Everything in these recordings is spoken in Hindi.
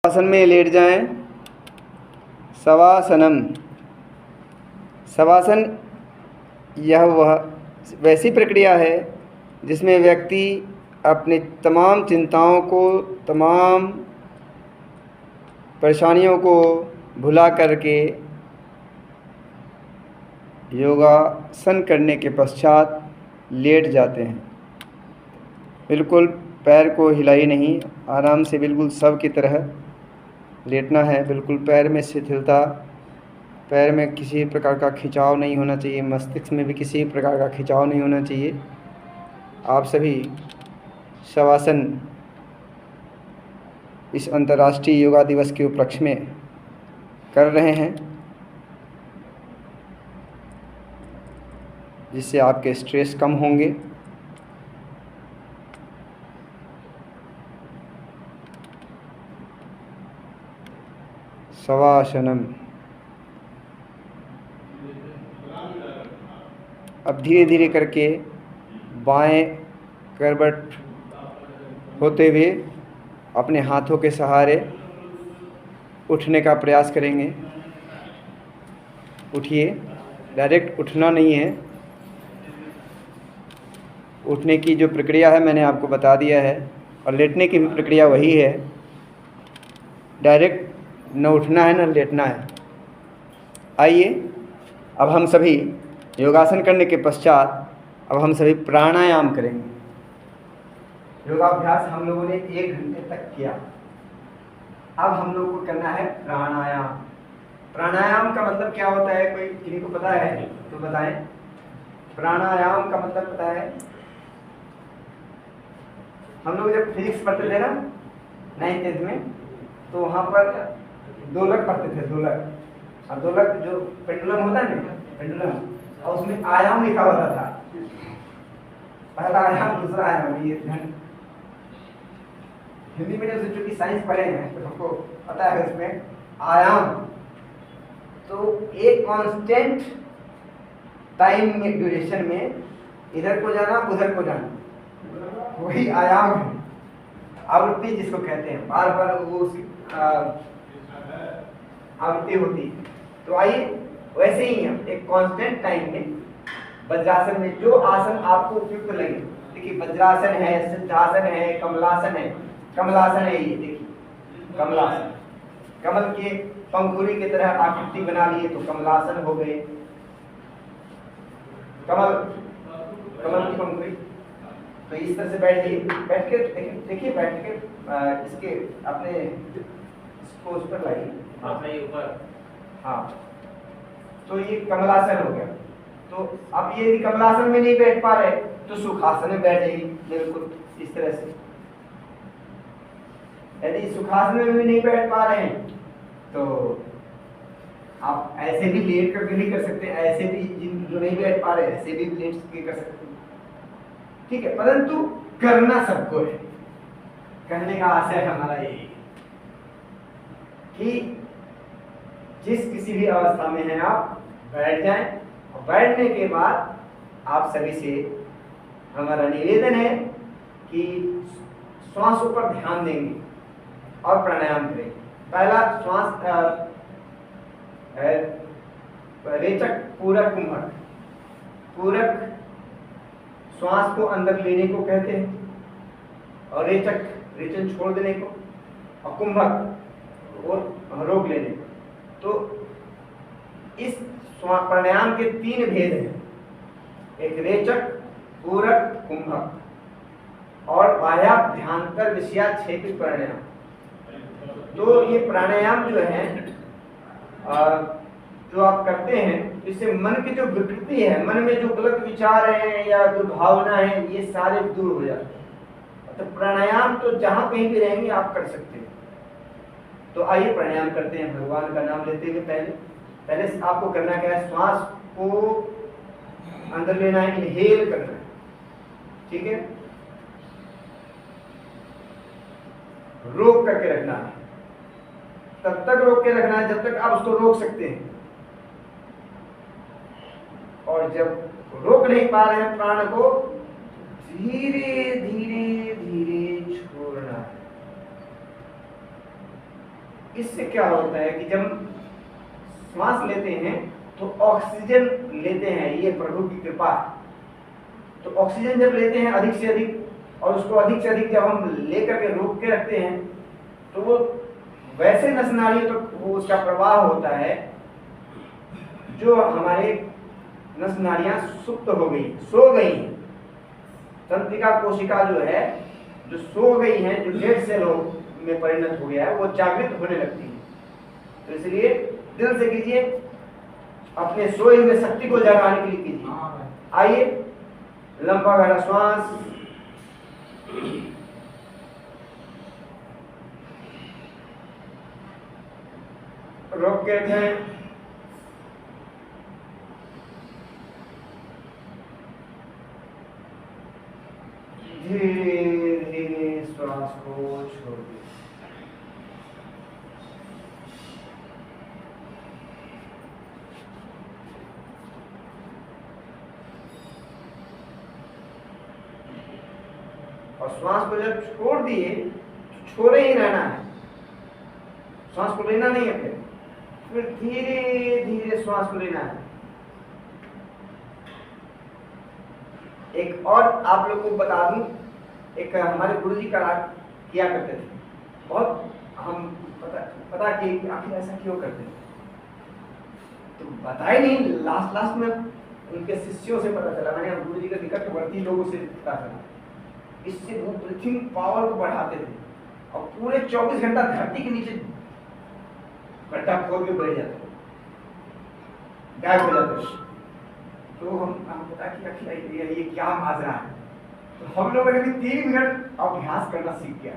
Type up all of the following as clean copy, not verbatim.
आसन में लेट जाएं। शवासनम। शवासन यह वैसी प्रक्रिया है जिसमें व्यक्ति अपनी तमाम चिंताओं को, तमाम परेशानियों को भुला करके योगासन करने के पश्चात लेट जाते हैं। बिल्कुल पैर को हिलाई नहीं, आराम से बिल्कुल सब की तरह लेटना है। बिल्कुल पैर में शिथिलता, पैर में किसी प्रकार का खिंचाव नहीं होना चाहिए, मस्तिष्क में भी किसी प्रकार का खिंचाव नहीं होना चाहिए। आप सभी शवासन इस अंतर्राष्ट्रीय योगा दिवस के उपलक्ष्य में कर रहे हैं, जिससे आपके स्ट्रेस कम होंगे। शवासनम। अब धीरे धीरे करके बाएं करवट होते हुए अपने हाथों के सहारे उठने का प्रयास करेंगे। उठिए, डायरेक्ट उठना नहीं है। उठने की जो प्रक्रिया है मैंने आपको बता दिया है, और लेटने की भी प्रक्रिया वही है। डायरेक्ट न उठना है न लेटना है। आइए, अब हम सभी योगासन करने के पश्चात अब हम सभी प्राणायाम करेंगे। योगाभ्यास हम लोगों ने 1 घंटे तक किया। अब हम लोग को करना है प्राणायाम। प्राणायाम का मतलब क्या होता है? कोई किसी को पता है तो बताएं। प्राणायाम का मतलब पता है? हम लोग जब फिजिक्स पढ़ते थे ना 9th में, तो वहाँ पर दोलक पढ़ते थे, दोलक। और दोलक जो पेंडुलम होता है ना, पेंडुलम, और उसमें आयाम लिखा होता था। पहला आयाम, दूसरा आयाम। ये हिंदी मीडियम से चूंकि साइंस पढ़े हैं तो हमको पता है उसमें आयाम तो एक कांस्टेंट टाइम में, ड्यूरेशन में इधर को जाना उधर को जाना, वही आयाम है। आवृत्ति जिसको कहते हैं, बार बार वो आवृत्ति होती है। तो आइए, वैसे ही हम एक कांस्टेंट टाइम में वज्रासन में जो आसन आपको उपयुक्त लगे। देखिए, वज्रासन है, सिद्धासन है, कमलासन है। कमलासन है ये, देखिए कमलासन। कमल के पंखुड़ी की तरह आकृति बना लिए तो कमलासन हो गए। कमल की पंखुड़ी। तो इस तरह से बैठ जाइए। बैठ के देखिए, बैठ के इसके अपने इसको उस पर लाइए, ऊपर। हाँ, तो ये कमलासन हो गया। तो अब ये यदि कमलासन में नहीं बैठ पा रहे तो सुखासन में बैठ जाइए, बिल्कुल इस तरह से। यदि सुखासन में भी नहीं बैठ पा रहे हैं तो आप ऐसे भी लेट करके भी कर सकते हैं। ऐसे भी जो नहीं बैठ पा रहे ऐसे भी लेट के कर सकते हैं, ठीक है। परंतु करना सबको है। करने का आशय हमारा यही है कि जिस किसी भी अवस्था में हैं आप बैठ जाएं, और बैठने के बाद आप सभी से हमारा निवेदन है कि श्वासों पर ध्यान देंगे और प्राणायाम करेंगे। पहला श्वास रेचक, पूरक, कुंभक। पूरक श्वास को अंदर लेने को कहते हैं, और रेचक रेचन छोड़ देने को, और कुंभक और रोक लेने को। तो इस प्राणायाम के 3 भेद हैं, एक रेचक, पूरक, कुंभक, और बाह्याभ्यांतर विषयाक्षेपी प्राणायाम। तो ये प्राणायाम जो है जो आप करते हैं, इससे मन की जो विकृति है, मन में जो गलत विचार हैं या दुर्भावना है, ये सारे दूर हो जाते हैं। तो प्राणायाम तो जहां कहीं भी रहेंगे आप कर सकते हैं। तो आइए प्राणायाम करते हैं, भगवान का नाम लेते हुए। पहले आपको करना क्या है? श्वास को अंदर लेना है, इनहेल करना है, ठीक है। रोक करके रखना है, तब तक रोक के रखना है जब तक आप उसको रोक सकते हैं। और जब रोक नहीं पा रहे हैं प्राण को, धीरे धीरे धीरे छोड़ना है। इससे क्या होता है कि जब हम श्वास लेते हैं तो ऑक्सीजन लेते हैं, ये प्रभु की कृपा है। तो ऑक्सीजन जब लेते हैं अधिक से अधिक, और उसको अधिक से अधिक जब हम लेकर के रोक के रखते हैं, तो वो वैसे नस नाड़ियों तक वो उसका प्रवाह होता है जो हमारे नस नाड़ियां सुप्त हो गई, सो गई हैं। तंत्रिका कोशिका जो है, जो सो गई है, जो डेड सेल में परिणत हो गया है, वो जागृत होने लगती है। तो इसलिए दिल से कीजिए, अपने सोए हुए शक्ति को जगाने के लिए कीजिए। आइए, लंबा गहरा श्वास, रोक के रखें, धीरे धीरे श्वास को छोड़ दें। और श्वास को जब छोड़ दिए तो छोड़े ही रहना है, श्वास को लेना नहीं है, फिर धीरे धीरे श्वास को लेना है। एक और आप लोग को बता दूं, एक हमारे गुरुजी का किया करते थे, बहुत हम पता कि आखिर ऐसा क्यों करते थे, तो बताए नहीं, लास्ट में उनके शिष्यों से पता चला, मैंने गुरुजी के निकटवर्ती लोगों से पता चला। इससे वो ब्रीथिंग पावर को बढ़ाते थे और पूरे 24 घंटा धरती के नीचे गड्ढा खोद के बैठ जाते, गायब हो जाते। तो हम पता कि ये क्या माजरा है, तो हम लोगों ने भी 3 मिनट अभ्यास करना सीख गया।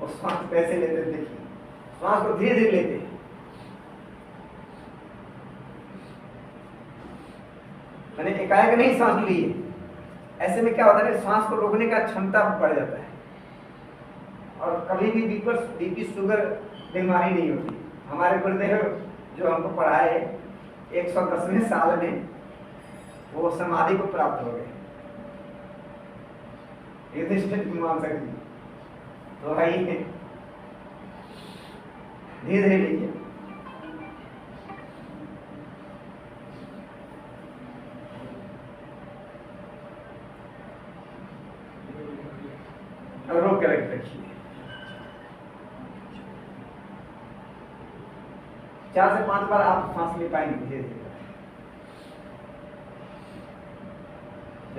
और श्वास कैसे लेते, देखिए श्वास को धीरे धीरे लेते हैं, मैंने एकाएक नहीं सांस ली है। ऐसे में क्या होता है, सांस को रोकने का क्षमता बढ़ जाता है और कभी भी बीपी शुगर बीमारी नहीं होती। हमारे गुरुदेव जो हमको पढ़ाए 110वें साल में वो समाधि को प्राप्त हो गए, मान सकती। तो भाई धीरे धीरे लीजिए, रोक के रखिए। 4 से 5 बार आप सांस ले पाएंगे धीरे धीरे,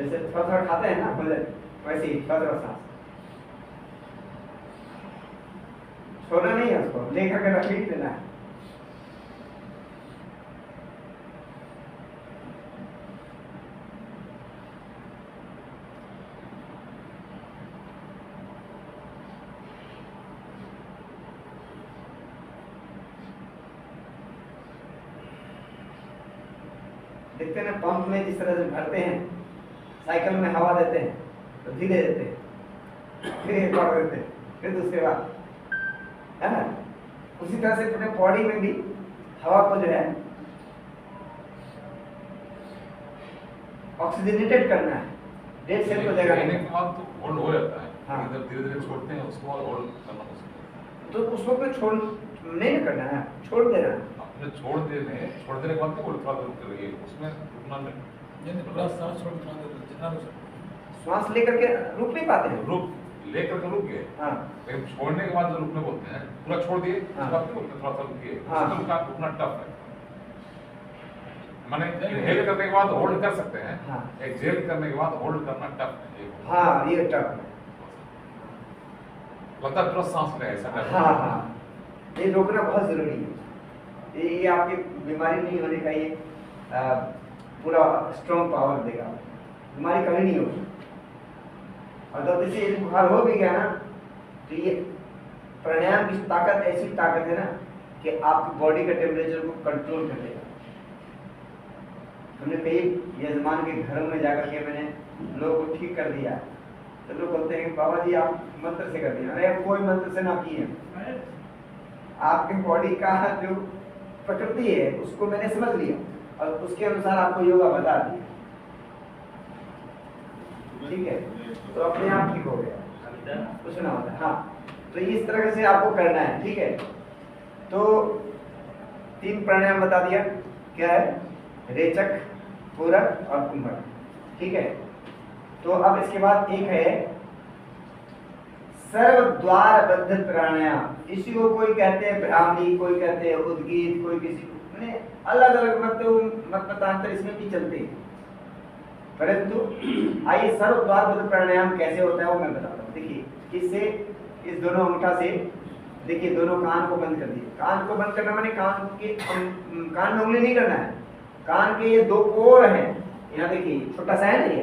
जैसे थोड़ा खाते हैं ना भोजन, वैसे ही थोड़ा सांस छोड़ना नहीं है, उसको लेकर के रख ही देना है। देखते हैं ना, पंप में जिस तरह से भरते हैं, साइकिल में हवा देते हैं तो धीरे देते हैं, फिर एक बार देते हैं, फिर दूसरे बार, है ना। उसी तरह से अपने बॉडी में भी हवा को जो है ऑक्सीजनेटेड करना है, डेड सेल को जगह लेने के बाद तो होल्ड हो जाता है। हाँ, जब धीरे धीरे छोड़ते हैं उसको और होल्ड करना पड़ता है। तो उसको कोई छोड़ नहीं करना है, छोड़ देना है। आपने छोड़ देने के बाद में होल्ड थोड़ा रुक करिए, उसमें रुकना नहीं, थोड़ा सांस छोड़ जितना श्वास लेकर के रुक नहीं पाते हैं, रुक लेकर के रुक गए। हाँ, लेकिन छोड़ने के बाद जो रुकने बोलते हैं, पूरा छोड़ दिए हाँ, उसके बाद नहीं बोलते, थोड़ा सा रुकिए, हाँ, उसमें रुकना टफ है। माने इनहेल करने के बाद होल्ड कर सकते हैं, हाँ, एक्सहेल करने के बाद होल्ड करना टफ है। हाँ, ये टफ है, लगता है तुरंत सांस ले ऐसा टफ। हाँ हाँ, ये रोकना बहुत जरूरी है। ये आपकी बीमारी नहीं होने का ये पूरा स्ट्रॉन्ग पावर देगा, बीमारी कभी नहीं होगी। और जब जैसे बुखार हो भी गया ना, तो ये प्राणायाम की ताकत ऐसी ताकत है ना कि आपकी बॉडी का टेम्परेचर को कंट्रोल कर देगा। हमने कई यजमान के घर में जाकर के मैंने लोगों को ठीक कर दिया, तो लोग बोलते हैं बाबा जी आप मंत्र से कर दिया। अरे कोई मंत्र से ना किए, आपके बॉडी का जो प्रकृति है उसको मैंने समझ लिया और उसके अनुसार आपको योगा बता दिया, ठीक है, तो अपने आप ठीक हो गया, कुछ ना होता है। हाँ, तो इस तरह से आपको करना है, ठीक है। तो 3 प्राणायाम बता दिया, क्या है, रेचक, पूरक और कुंभक, ठीक है। तो अब इसके बाद एक है सर्वद्वारबद्ध प्राणायाम। इसी को कोई कहते हैं ब्राह्मणी, कोई कहते हैं उद्गीत, कोई किसी को अलग अलग मतांतर इसमें भी चलते हैं। परंतु आइए सर्वद्वारबद्ध प्राणायाम कैसे होता है वो मैं बताता हूँ। देखिए इससे, इस दोनों अंगूठा से देखिए दोनों कान को बंद कर दिए। कान को बंद करना माने कान में उंगली नहीं करना है, कान के ये 2 कोर हैं, यहाँ देखिए छोटा सा है ना ये,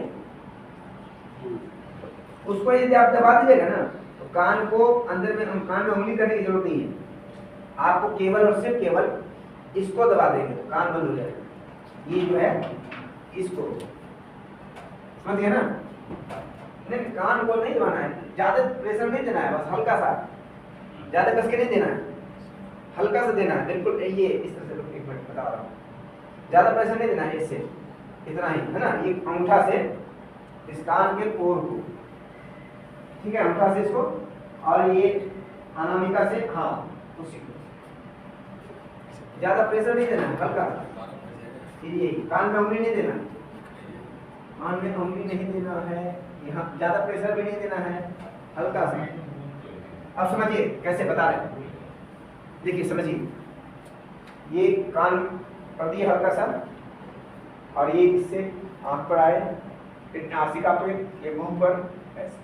उसको यदि आप दबा दीजिएगा ना तो कान को अंदर में, कान में उंगली करने की जरूरत नहीं है, आपको केवल और सिर्फ केवल इसको दबा देंगे तो कान बंद हो जाएगा। ये जो है इसको समझ गए ना, नहीं कान को नहीं दबाना है, ज्यादा प्रेशर नहीं देना है, बस हल्का सा, ज्यादा कस के नहीं देना है, हल्का सा देना है, बिल्कुल ये इस तरह से। एक मिनट बता रहा हूँ, ज्यादा प्रेशर नहीं देना है, इससे इतना ही है ना, ये अंगूठा से इस कान के कोर को, ठीक है, अंगूठा से इसको, और ये अनामिका से, हाँ उसी को, ज्यादा प्रेशर नहीं देना है, हल्का सा, ये कान में उंगली नहीं देना, कान में उंगली नहीं देना है, यहाँ ज्यादा प्रेशर भी नहीं देना है, हल्का सा। अब समझिए कैसे बता रहे हैं, देखिए समझिए, ये कान पर दिए हल्का सा, और ये इससे आंख पर आए, फिर नासिका पे, ये मुंह पर, ऐसे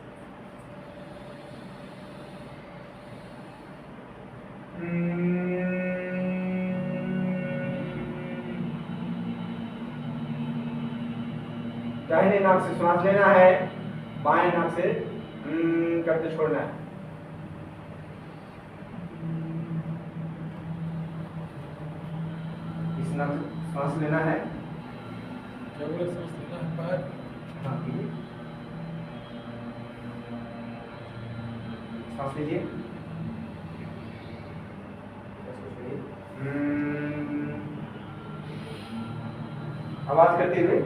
दाहिने नाक से सांस लेना है, बाएं नाक से करते छोड़ना है। इस नाक से सांस लेना है, हाँ कीजिए, सांस लीजिए, आवाज करते हुए,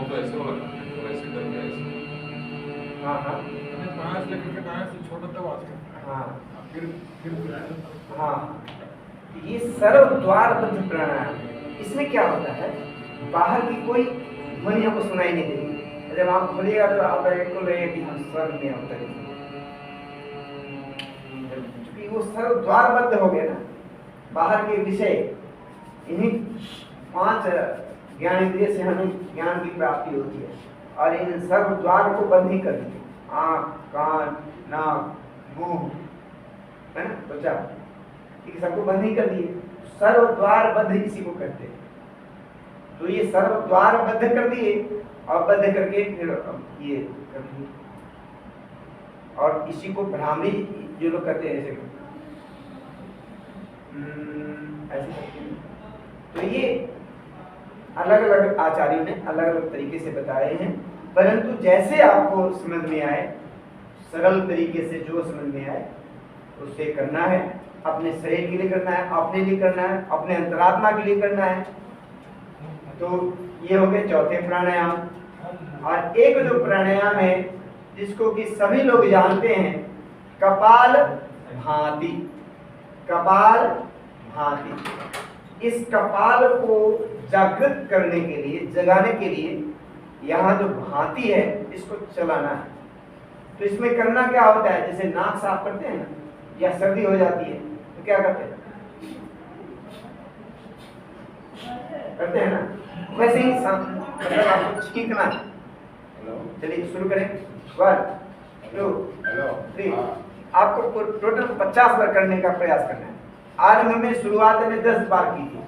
तो ऐसे वाला करते, ऐसे करके ऐसे, हाँ हाँ पाँच लेकर के पाँच से छोटा दबा के, हाँ फिर हाँ, ये सर्वद्वारबद्ध प्राणायाम, इसमें क्या होता है, बाहर की कोई ध्वनि आपको सुनाई नहीं देगी। जब आप खोलिएगा तो आप बिल्कुल रहेगा कि हम स्वर में होता है, क्योंकि वो सर्वद्वारबद्ध हो गया ना, बाहर के विषय, इन्हीं 5 ज्ञानेंद्रिय से हमें ज्ञान की प्राप्ति होती है, और इन सर्व द्वार को बंद ही कर दिए, आँख, कान, नाक, मुंह, है ना, त्वचा, ये सबको बंद ही कर दिए, सर्व द्वार बद्ध इसी को कहते हैं। तो ये सर्व द्वार बद्ध कर दिए, और बद्ध करके फिर ये कर दिए, और इसी को भ्रामरी जो लोग कहते हैं, ऐसे। तो ये अलग अलग आचार्यों ने अलग अलग तरीके से बताए हैं, परंतु जैसे आपको समझ में आए, सरल तरीके से जो समझ में आए उससे करना है, अपने शरीर के लिए करना है, अपने लिए करना है, अपने अंतरात्मा के लिए करना है। तो ये हो गए चौथे प्राणायाम। और एक जो प्राणायाम है जिसको कि सभी लोग जानते हैं, कपाल भाती, कपाल भाती। इस कपाल को जागृत करने के लिए, जगाने के लिए यहाँ जो भाती है इसको चलाना है, तो इसमें करना क्या होता है, जैसे नाक साफ करते हैं ना, या सर्दी हो जाती है तो क्या करते हैं, करते हैं ना, वैसे ही मतलब आपको छींकना है। चलिए शुरू करें, 1 2 3। आपको टोटल 50 बार करने का प्रयास करना है। आरंभ में शुरुआत में 10 बार की थी।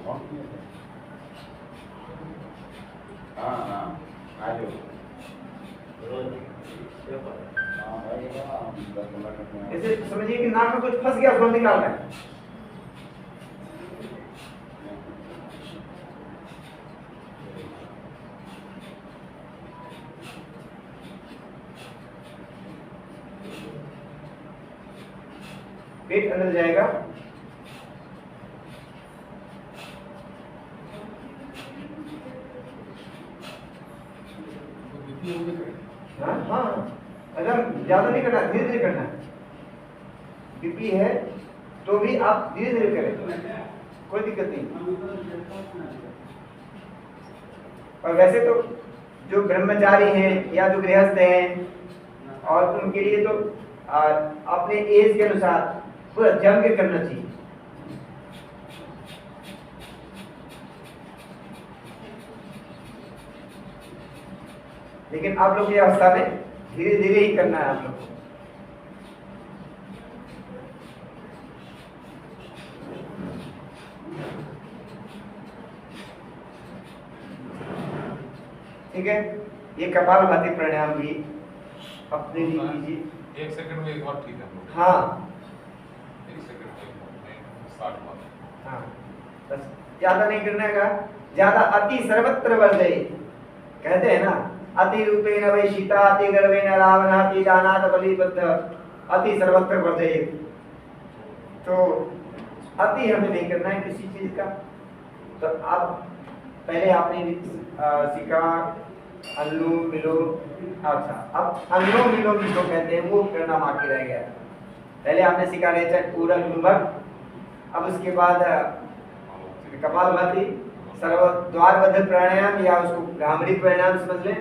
जैसे समझिए कि नाक में कुछ फंस गया, उसको निकालना है। पेट अंदर जाएगा, हाँ, अगर ज्यादा नहीं करना, धीरे धीरे करना है। बीपी है तो भी आप धीरे धीरे करें, कोई दिक्कत नहीं। और वैसे तो जो ब्रह्मचारी हैं या जो गृहस्थ हैं, और उनके लिए तो अपने एज के अनुसार पूरा जम के करना चाहिए। लेकिन आप लोग की अवस्था में धीरे धीरे ही करना है आप लोग को। ठीक है, ये कपालभाति प्राणायाम भी अपने लिए कीजिए। 1 सेकंड में एक बार ठीक है। हाँ 1 सेकंड में 60 बार। हाँ, बस ज्यादा नहीं करने का। ज्यादा अति सर्वत्र वर्जय कहते हैं ना, अति रूपेण वै सीता, अति गर्वेण रावण, अति दानात् बलिबद्ध, अति सर्वत्र वर्जय। तो अति हमें नहीं करना है किसी चीज का। तो आप पहले आपने सीखा अनुलोम विलोम। अच्छा, अब अनुलोम विलोम जिसको कहते हैं वो करना बाकी रह गया। पहले आपने सीखा रेचक, पूरक, कुंभक। अब उसके बाद कपालभाति, सर्वद्वारबद्ध प्राणायाम या उसको भ्रामरी प्राणायाम समझ लें।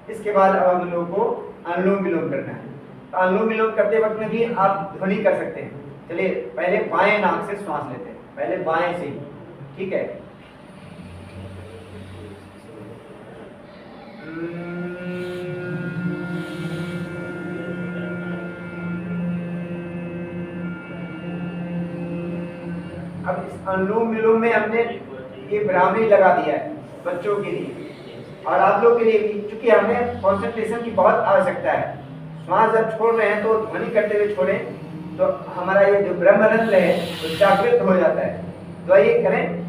इसके बाद अब हम लोग को अनुलोम विलोम करना है। तो अनुलोम विलोम करते वक्त में भी आप ध्वनि कर सकते हैं। चलिए पहले बाएं नाक से श्वास लेते हैं, पहले बाएं से, ठीक है। अब इस अनुलोम विलोम में हमने ये भ्रामरी लगा दिया है बच्चों के लिए और आप लोग के लिए भी, क्योंकि हमें कंसंट्रेशन की बहुत आवश्यकता है। श्वास जब छोड़ रहे हैं तो ध्वनि करते हुए छोड़ें, तो हमारा ये जो ब्रह्मरंध्र है वो जागृत हो जाता है। तो आइए करें।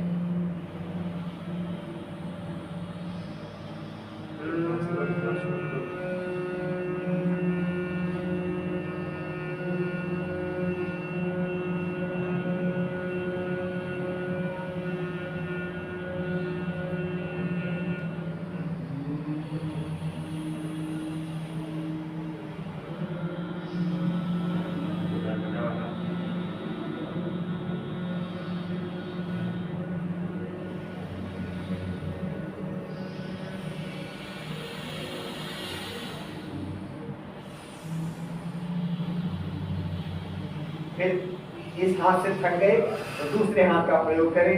फिर इस हाथ से थक गए तो दूसरे हाथ का प्रयोग करें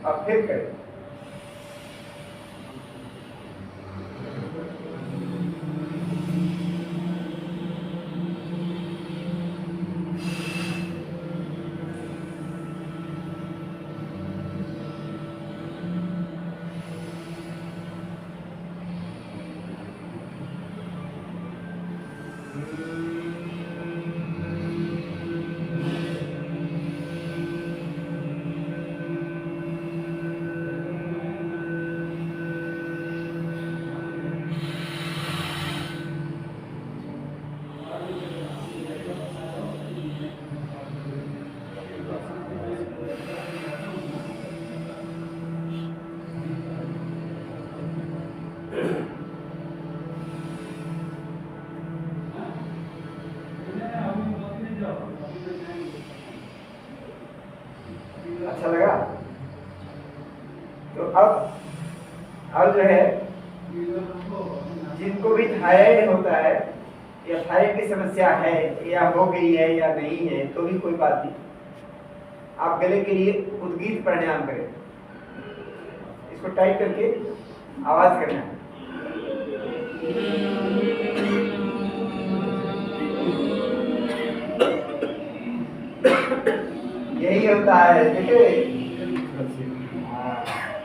और फिर करें। अच्छा लगा? तो अब जो है जिनको भी थायराइड होता है या थायराइड की समस्या है या हो गई है या नहीं है तो भी कोई बात नहीं, आप गले के लिए उद्गीत प्राणायाम करें। इसको टाइप करके आवाज करना है। यही होता है, देखिए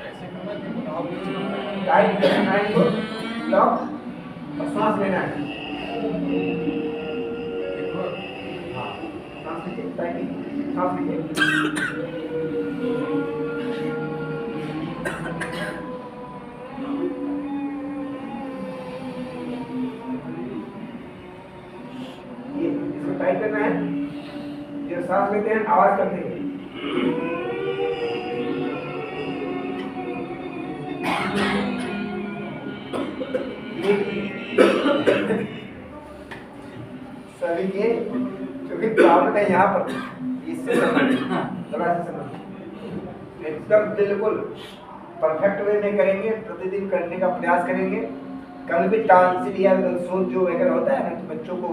ऐसे करना कि आप टाइट करना है इसको, लॉक और सांस लेना है। हाँ, सांस लीजिए, टाइट सांस लीजिए। ये इसको टाइट करना है। जो सांस लेते हैं आवाज करते हैं। सभी के जो भी प्रॉब्लम है यहाँ पर इससे थोड़ा सा समझ एकदम बिल्कुल परफेक्ट वे में करेंगे, प्रतिदिन करने का प्रयास करेंगे। कल भी टांसिल या सोच जो वगैरह होता है ना, तो बच्चों को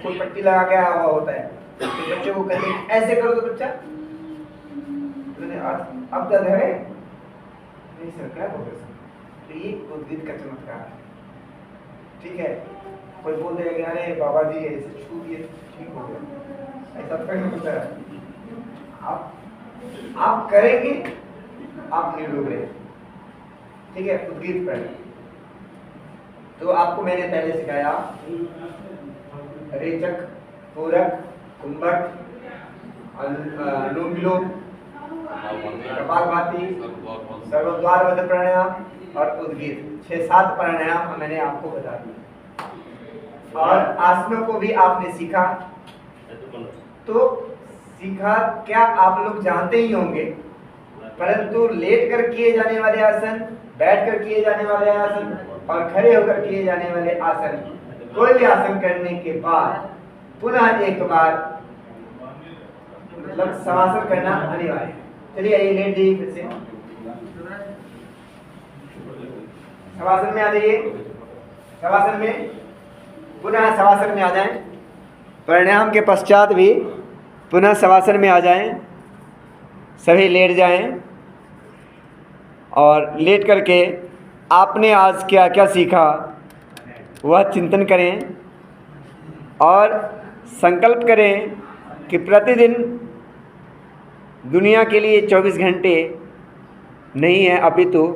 कोई पट्टी लगा के आया हुआ होता है, तो बच्चों को कहते हैं ऐसे करो तो बच्चा अब दर्द है नहीं सर, क्या हो गया सर? तो ये उद्गीत का चमत्कार है, ठीक है। कोई बोल देगा कि अरे बाबा जी ऐसे छू दिए ठीक हो गया, ऐसा तो नहीं होता है। आप करेंगे आप निरोग रहे, ठीक है। उद्गीत पर तो आपको मैंने पहले सिखाया रेचक, पूरक, कुंभक, अनुलोम विलोम, कपालभाति, सर्वद्वार बद्ध प्राणायाम और उद्गीत, 6-7 प्राणायाम मैंने आपको बता दिए। और आसनों को भी आपने सीखा, तो सीखा क्या आप लोग जानते ही होंगे, परंतु लेट कर किए जाने वाले आसन, बैठ कर किए जाने वाले आसन और खड़े होकर किए जाने वाले आसन, कोई भी आसन करने के बाद पुनः एक बार मतलब शवासन करना अनिवार्य है। चलिए आइए लेट जाइए, फिर से शवासन में आ जाइए। शवासन में पुनः शवासन में आ जाएं। प्राणायाम के पश्चात भी पुनः शवासन में आ जाएं। सभी लेट जाएं और लेट करके आपने आज क्या क्या सीखा वह चिंतन करें और संकल्प करें कि प्रतिदिन दुनिया के लिए 24 घंटे नहीं है, अपितु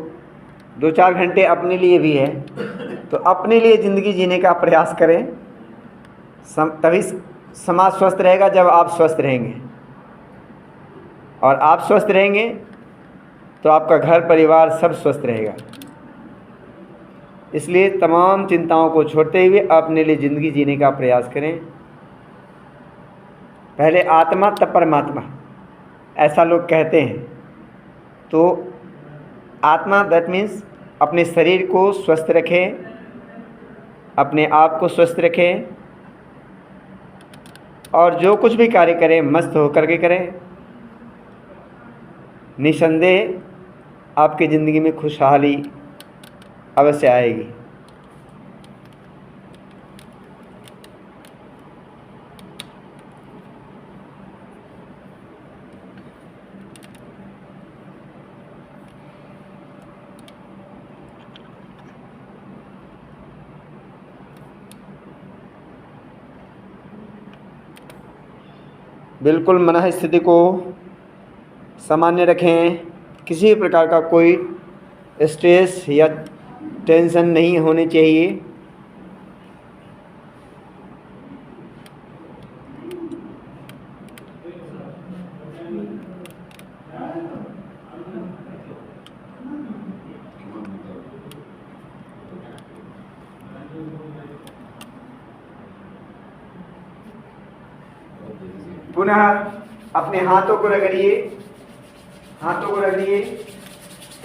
2-4 घंटे अपने लिए भी है। तो अपने लिए ज़िंदगी जीने का प्रयास करें, तभी समाज स्वस्थ रहेगा जब आप स्वस्थ रहेंगे, और आप स्वस्थ रहेंगे तो आपका घर परिवार सब स्वस्थ रहेगा। इसलिए तमाम चिंताओं को छोड़ते हुए अपने लिए ज़िंदगी जीने का प्रयास करें। पहले आत्मा तब परमात्मा, ऐसा लोग कहते हैं। तो आत्मा दैट मीन्स अपने शरीर को स्वस्थ रखें, अपने आप को स्वस्थ रखें, और जो कुछ भी कार्य करें मस्त होकर के करें। निसंदेह आपकी ज़िंदगी में खुशहाली अवश्य आएगी। बिल्कुल मन स्थिति को सामान्य रखें। किसी भी प्रकार का कोई स्ट्रेस या टेंशन नहीं होनी चाहिए। पुनः अपने हाथों को रगड़िए, हाथों को रगड़िए,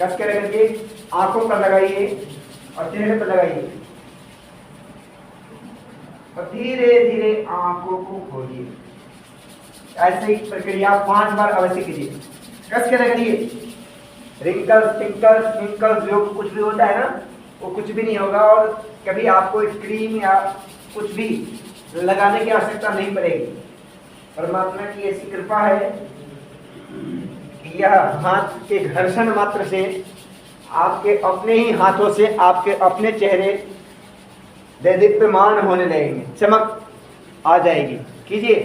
कस के रगड़िए, आंखों पर लगाइए और चेहरे पर लगाइए, और धीरे धीरे आंखों को खोलिए। ऐसे ही प्रक्रिया 5 बार अवश्य कीजिए। कस के रगड़िए, रिंकल्स, टिंकल्स, ट्विंकल्स जो कुछ भी होता है ना, वो कुछ भी नहीं होगा। और कभी आपको क्रीम या कुछ भी लगाने की आवश्यकता नहीं पड़ेगी। परमात्मा की ऐसी कृपा है कि यह हाथ के घर्षण मात्र से आपके अपने ही हाथों से आपके अपने चेहरे देदीप्यमान होने लगेंगे, चमक आ जाएगी। कीजिए,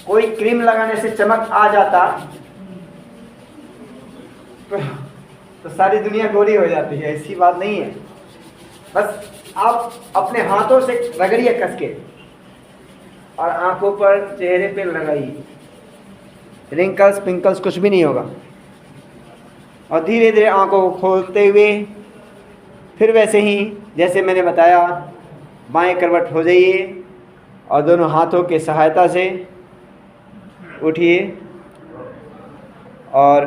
कोई क्रीम लगाने से चमक आ जाता तो सारी दुनिया गोरी हो जाती है, ऐसी बात नहीं है। बस आप अपने हाथों से रगड़िए कस के और आंखों पर, चेहरे पे लगाइए, रिंकल्स पिंकल्स कुछ भी नहीं होगा। और धीरे धीरे आंखों को खोलते हुए फिर वैसे ही जैसे मैंने बताया बाएं करवट हो जाइए और दोनों हाथों के सहायता से उठिए और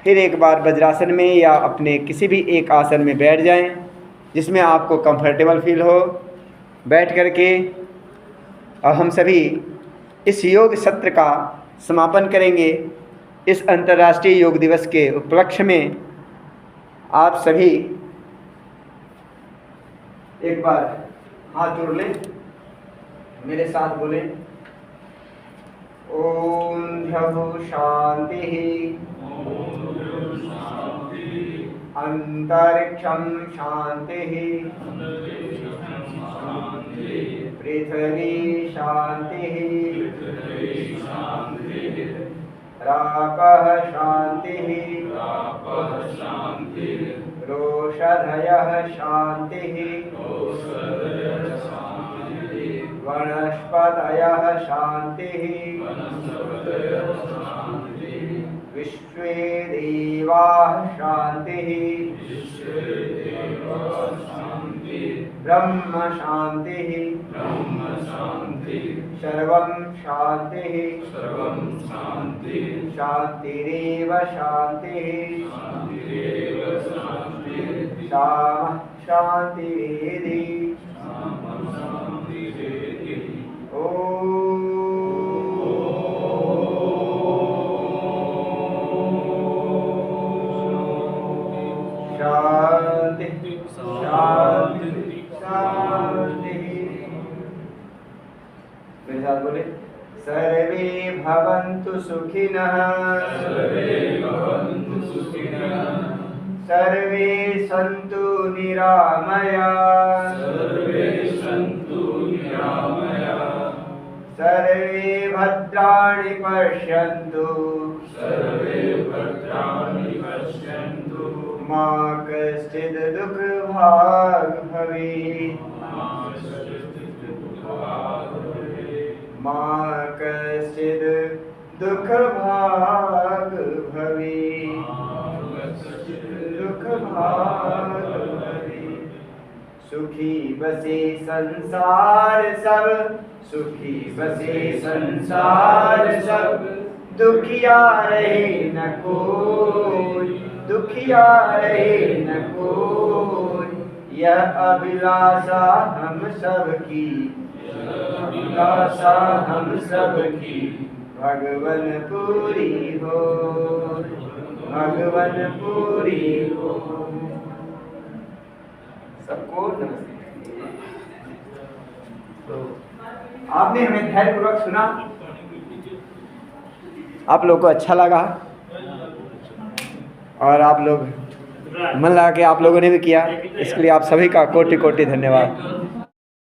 फिर एक बार वज्रासन में या अपने किसी भी एक आसन में बैठ जाएं जिसमें आपको कंफर्टेबल फील हो। बैठ करके और हम सभी इस योग सत्र का समापन करेंगे। इस अंतर्राष्ट्रीय योग दिवस के उपलक्ष्य में आप सभी एक बार हाथ जोड़ लें, मेरे साथ बोलें, ओम ध्रुव शांति अंतरिक्षं शांति पृथ्वी शांति रापः शांति रोषधयः शांति वनस्पतयः शांति विश्वे देवाः शांति ब्रह्म शांति सर्वं शांति शांतिरेव शांति शामः शांतिरेधि। शांति शांति शांति। मेरे साथ बोले, सर्वे भवन्तु सुखिनः सर्वे सन्तु निरामयाः सर्वे भद्राणि पश्यन्तु मा कश्चित् दुःखभाग् भवेत् मा कश्चित् दुःखभाग् भवेत् दुःखभाग् भवेत्। सुखी बसे संसार सब सुखी बसे संसार सब दुखिया रहे न कोई दुखिया रहे न कोई। यह अभिलाषा हम सब की अभिलाषा हम सब की भगवन पूरी हो भगवन पूरी हो। सबको नमस्ते। तो आपने हमें धैर्यपूर्वक सुना, आप लोगों को अच्छा लगा और आप लोग मन लगा के आप लोगों ने भी किया, इसके लिए आप सभी का कोटि कोटि धन्यवाद।